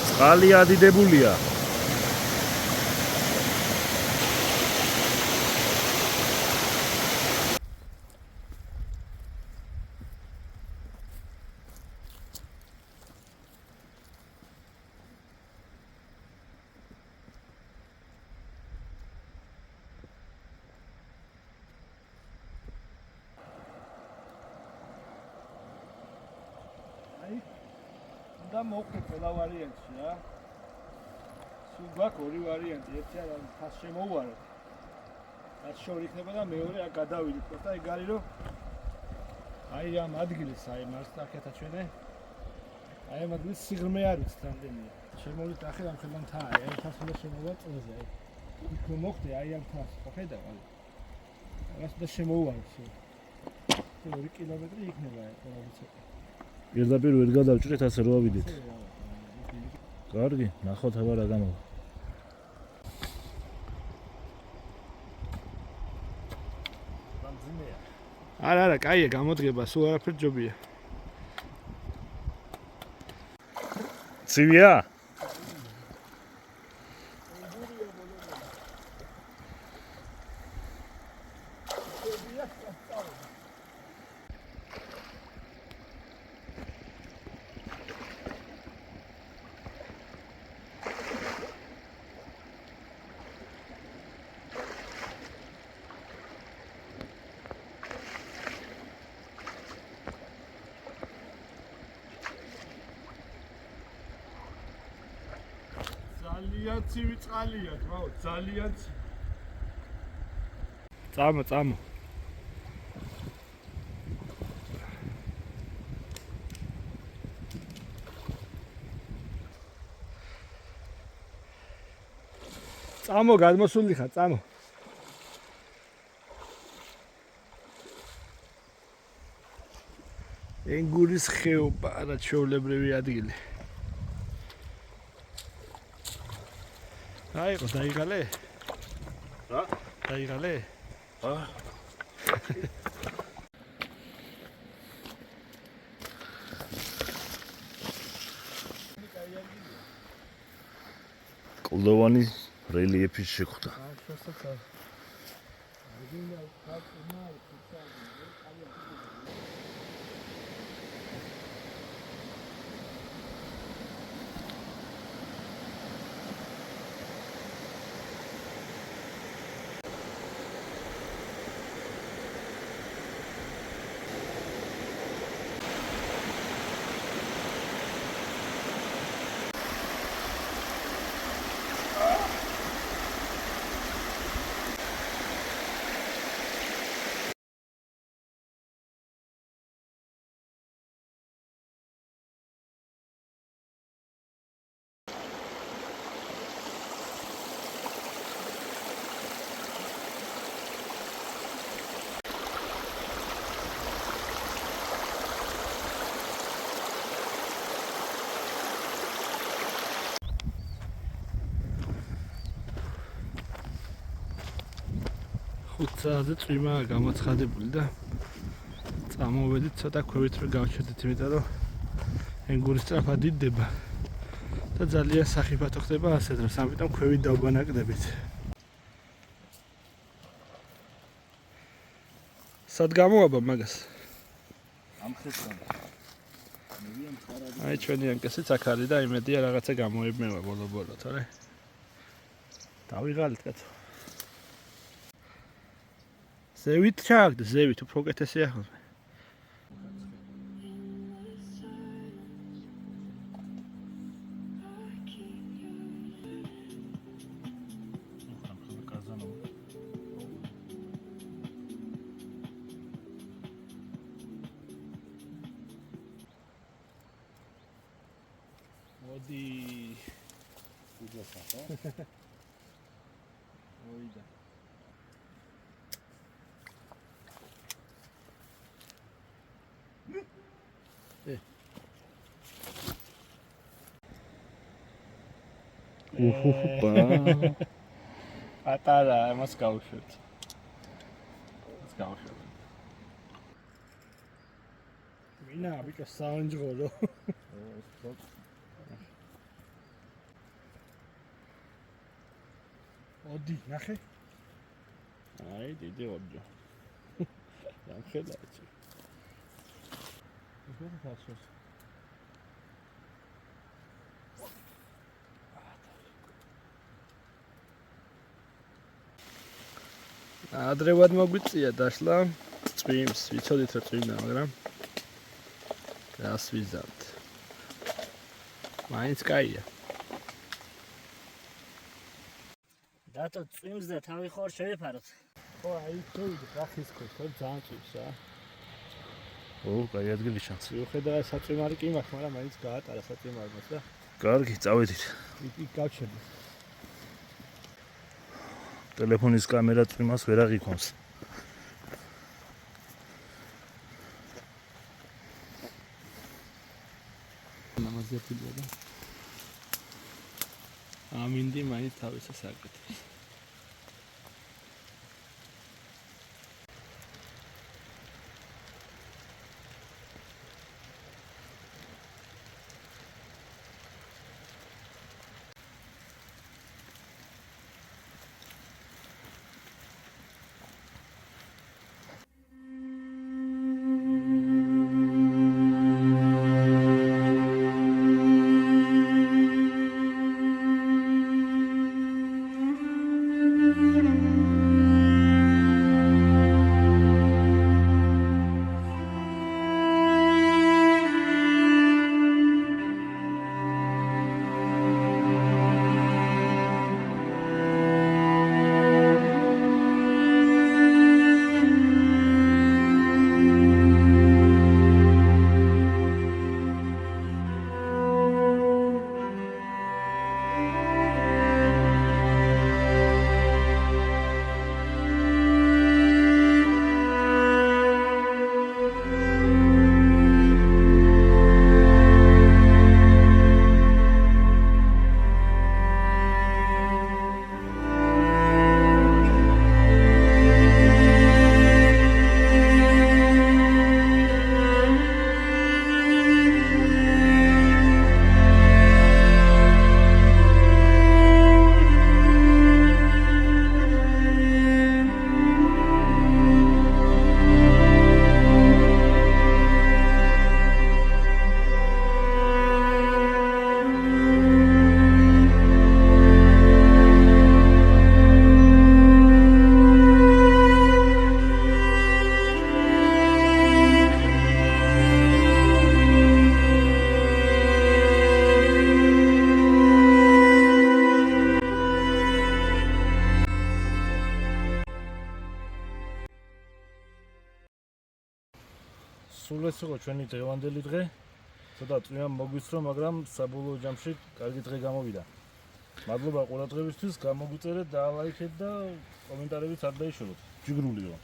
წყალი ადიდებულია. და მოვხდეთ ყველა ვარიანტში რა. სულ გვაქვს ორი ვარიანტი, ერთი არა ფას შემოვაროთ. რაც შორი იქნება და მეორე აქ გადავიდეთ. და ეგ არის რომ აი ამ ადგილს აი მას აქეთა ჩვენე აი ამ ადგილს სიღრმე არ ვიცით რამდენია. შემოვლით ახლა ამ ხელთან თაა, აი თას უნდა შემოვა წელზე აი. იქ მოხდე აი ამ თას, ხედავ აი. რას და შემოვაროთ. 2 კილომეტრი იქნება აი ყველაფერი. პირდაპირ ვერ გადავჭრით, ასე რომ ავიდეთ. კარგი, ნახოთ აბა რა გამოვა. არა, კაია გამოდგება, სულ არაფერი ჯობია. ცივია? ძალიან ცივი წყალია, თქო, ძალიან ცივი. წამო. წამო გადმოსული ხარ, წამო. ენგურის ხეობა, რა ჩვეულებრივი ადგილი. აიყო დაიღალე? რა? დაიღალე? კლდოვანი რელიეფის შეხვდა. ხუთსაათზე წვიმაა გამოცხადებული და წამოვედით ცოტა ქვევით რომ გავჩერდით, იმიტომ რომ ენგური სწრაფად დიდდება და ძალიან სახიფათო ხდება ასე დროს, ამიტომ ქვევით დავბანაკდებით. სად გამოაბა მაგას? ამ ხესთან. აი ჩვენი ანკესიც აქ არის და იმედია რაღაცა გამოებმევა ბოლო-ბოლო, თორე დავიღალეთ კაცო. ზევით ჩააგდე, ზევით უფრო უკეთესია ხოლმე. მოდი. უძახა. მოიდა. უჰუჰუპა. ატარა, მას გავუშვებთ. მინა, ბიჭო, საუნჯღორო. ეს თქოს. ოდი, ნახე. აი, დიდი ორჯო. ნახე დაიჭი. ეს მე თასოს. ადრევად მოგვიწია დაშლა წვიმს, ვიცოდით რომ წვიმდა, მაგრამ რას ვიზავთ. მაინც კაია. დათო წვიმს და თავი ხوار შევეფაროთ. ხო, აი შევიდე რახის ქვეშ, თორე ძალიან წვიმს რა. ო, კაი ადგილი ჩანს. მიუხედავად საწვიმარი კი მაქვს, მაგრამ მაინც გაატარა საწვიმარებას და კარგი, წავედით. იქ გავჩერდი. ტელეფონის კამერა წვიმას ვერ აღიქონს. ნამაზეთილია და ამინდი მაინც თავისა საკეთებს. სულ ეს იყო ჩვენი დღევანდელი დღე. ცოტა წვიმა მოგვისწრო, მაგრამ საბოლოო ჯამში კარგი დღე გამოვიდა. მადლობა ყურადღებისთვის, გამოგვიწერეთ და ლაიქეთ და კომენტარებიც არ დაიშალოთ. ჯიგრული იყო.